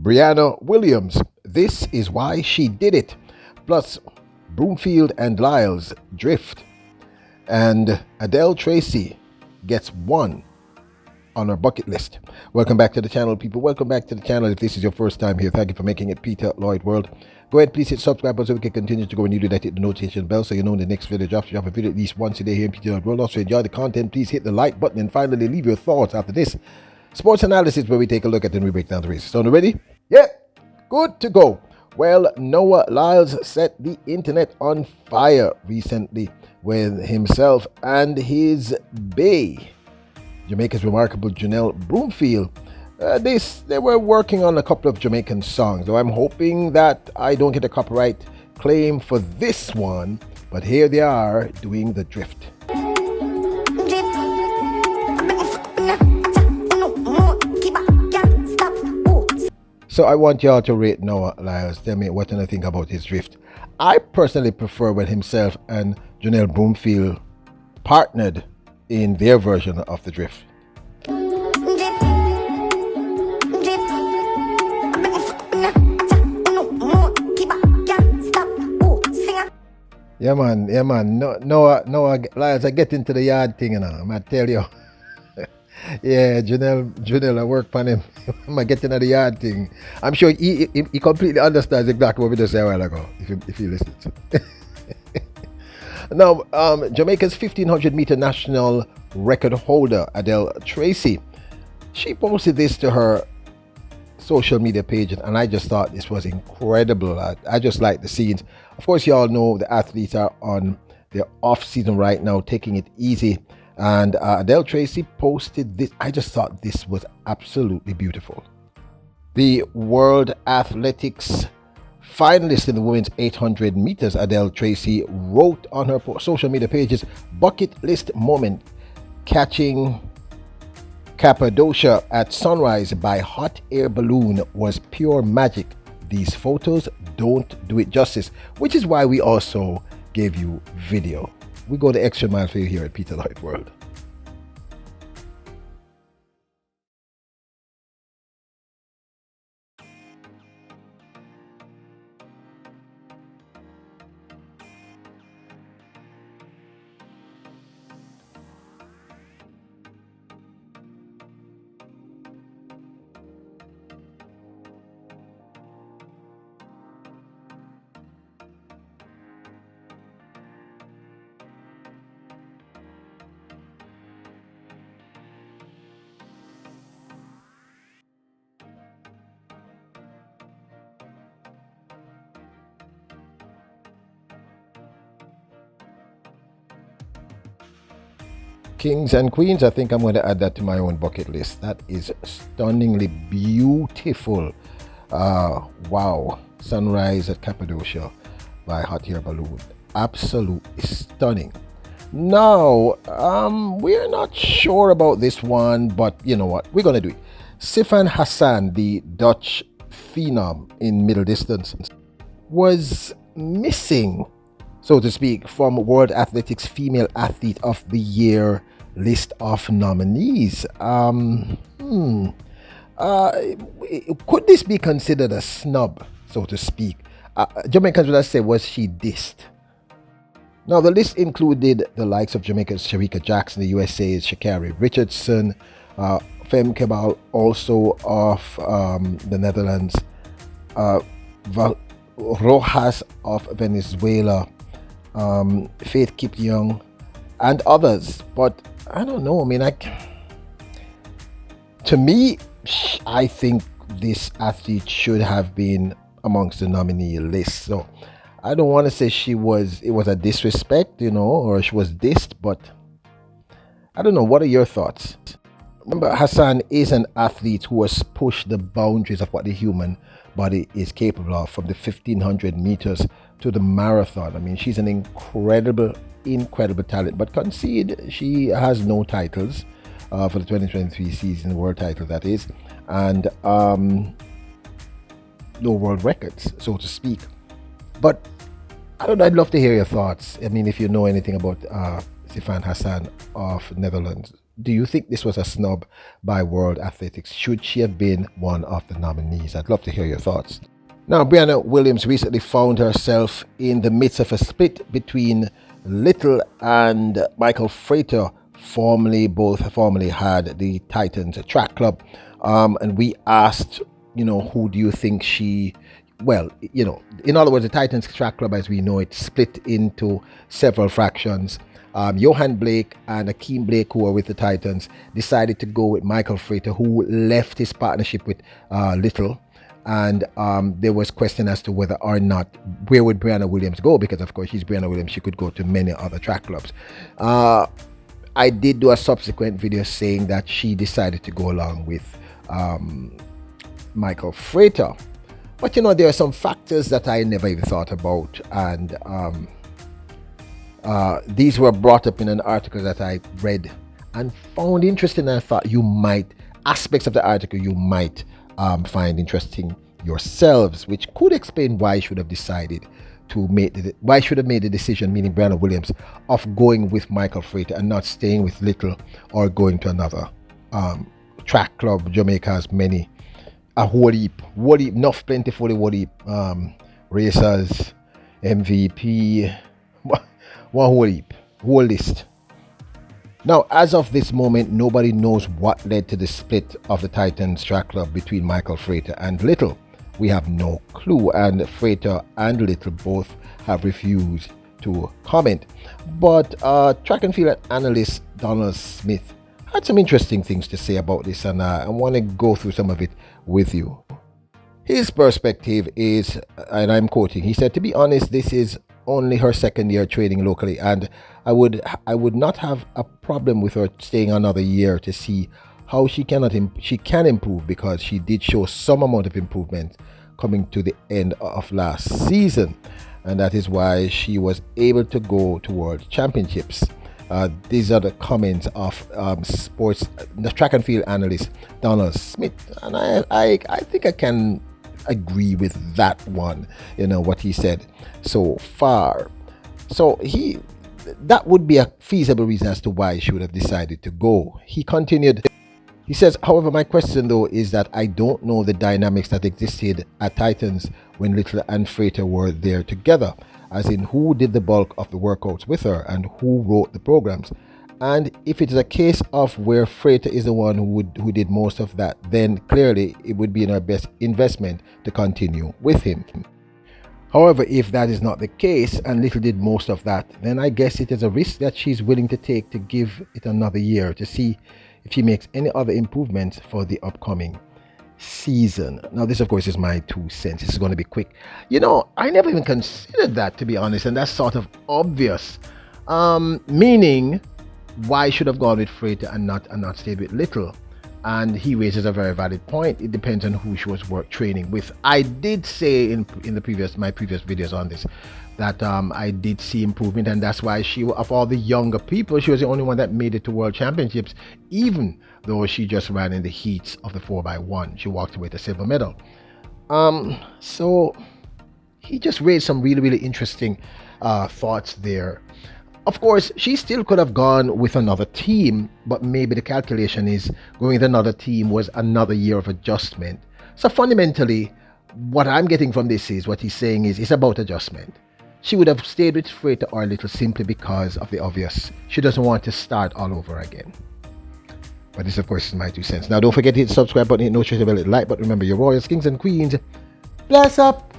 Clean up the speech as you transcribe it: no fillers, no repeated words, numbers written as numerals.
Brianna Williams, This Is Why She Did It, plus Bromfield and Lyles Drif, and Adele Tracy gets one on our bucket list. Welcome back to the channel, people. Welcome back to the channel. If this is your first time here, thank you for making it Peter Lloyd World. Go ahead, please hit subscribe button so we can continue to go. When you do that, hit the notification bell so you know when the next video drops. We drop a video at least once a day here in Peter Lloyd World. Also, enjoy the content. Please hit the like button and finally leave your thoughts after this sports analysis where we take a look at and we break down the races. So, ready? Yeah, good to go. Well, Noah Lyles set the internet on fire recently with himself and his bae, Jamaica's remarkable Adelle Bromfield. They were working on a couple of Jamaican songs, so I'm hoping that I don't get a copyright claim for this one, but here they are doing the drift. So I want y'all to rate Noah Lyles. Tell me what you think about his drift. I personally prefer when himself and Adelle Bromfield partnered in their version of the drift. Yeah man. Noah Lyles, I get into the yard thing, you know. I'm gonna tell you. Yeah, Adelle, I work on him. I'm gonna get into the yard thing. I'm sure he completely understands exactly what we just said a while ago, if you listen to. Now, Jamaica's 1500 meter national record holder, Adele Tracy, she posted this to her social media page, and I just thought this was incredible. I just like the scenes. Of course, you all know the athletes are on their off season right now, taking it easy. And Adele Tracy posted this. I just thought this was absolutely beautiful. The World Athletics finalist in the women's 800 meters, Adele Tracy, wrote on her social media pages, "Bucket list moment, catching Cappadocia at sunrise by hot air balloon was pure magic. These photos don't do it justice," which is why we also gave you video. We go the extra mile for you here at Peter Lloyd World. Kings and Queens, I think I'm going to add that to my own bucket list. That is stunningly beautiful. Wow. Sunrise at Cappadocia by hot air balloon. Absolutely stunning. Now, we're not sure about this one, but you know what? We're going to do it. Sifan Hassan, the Dutch phenom in middle distance, was missing, so to speak, from World Athletics Female Athlete of the Year list of nominees. Could this be considered a snub, so to speak? Jamaicans would have said, was she dissed? Now, the list included the likes of Jamaica's Sharika Jackson, the USA's Sha'Carri Richardson, Femke Bol, also of the Netherlands, Rojas of Venezuela, Faith Kipyeong, and others. But I don't know. I mean, to me, I think this athlete should have been amongst the nominee list. So I don't want to say it was a disrespect, you know, or she was dissed, but I don't know. What are your thoughts? Remember, Hassan is an athlete who has pushed the boundaries of what the human body is capable of, from the 1500 meters to the marathon. I mean, she's an incredible talent, but concede she has no titles for the 2023 season, world title that is, and no world records, so to speak. But I don't know, I'd love to hear your thoughts. I mean, if you know anything about Sifan Hassan of Netherlands, do you think this was a snub by World Athletics? Should she have been one of the nominees? I'd love to hear your thoughts. Now, Brianna Williams recently found herself in the midst of a split between Little and Michael Frater, both formerly had the Titans Track Club. And we asked, who do you think in other words, the Titans Track Club, as we know it, split into several fractions. Johan Blake and Akeem Blake, who were with the Titans, decided to go with Michael Frater, who left his partnership with Little. And there was question as to whether or not, where would Brianna Williams go? Because, of course, she's Brianna Williams. She could go to many other track clubs. I did do a subsequent video saying that she decided to go along with Michael Frater. But, there are some factors that I never even thought about. And these were brought up in an article that I read and found interesting. And I thought aspects of the article you might find interesting yourselves, which could explain why I should have decided why I should have made the decision, meaning Brianna Williams, of going with Michael Frater and not staying with Little or going to another track club. Jamaica has many, a whole heap, enough plentifully whole heap racers, MVP, one whole list. Now, as of this moment, nobody knows what led to the split of the Titans Track Club between Michael Frater and Little. We have no clue, and Frater and Little both have refused to comment. But track and field analyst Donald Smith had some interesting things to say about this, and I want to go through some of it with you. His perspective is, and I'm quoting, he said, "To be honest, this is only her second year training locally, and I would not have a problem with her staying another year to see how she can improve, because she did show some amount of improvement coming to the end of last season, and that is why she was able to go to World Championships." These are the comments of the track and field analyst Donald Smith, and I think I can agree with that one, what he said so far. So that would be a feasible reason as to why she would have decided to go. He continued, he says, "However, my question though is that I don't know the dynamics that existed at Titans when Little and Frater were there together, as in who did the bulk of the workouts with her and who wrote the programs. And if it is a case of where Frater is the one who did most of that, then clearly it would be in our best investment to continue with him. However, if that is not the case and Little did most of that, then I guess it is a risk that she's willing to take to give it another year to see if she makes any other improvements for the upcoming season." Now, this, of course, is my 2 cents. This is going to be quick. I never even considered that, to be honest, and that's sort of obvious. Meaning, why should have gone with Frater and not stayed with Little? And he raises a very valid point. It depends on who she was training with. I did say in my previous videos on this that I did see improvement, and that's why of all the younger people, she was the only one that made it to World Championships, even though she just ran in the heats of the 4x1. She walked away with a silver medal. So he just raised some really, really interesting thoughts there. Of course, she still could have gone with another team, but maybe the calculation is going with another team was another year of adjustment. So fundamentally, what I'm getting from this is what he's saying is it's about adjustment. She would have stayed with Frater or Little simply because of the obvious. She doesn't want to start all over again. But this, of course, is my 2 cents. Now, don't forget to hit the subscribe button, hit the notification bell, hit the like button. Remember, your royals, kings, and queens. Bless up!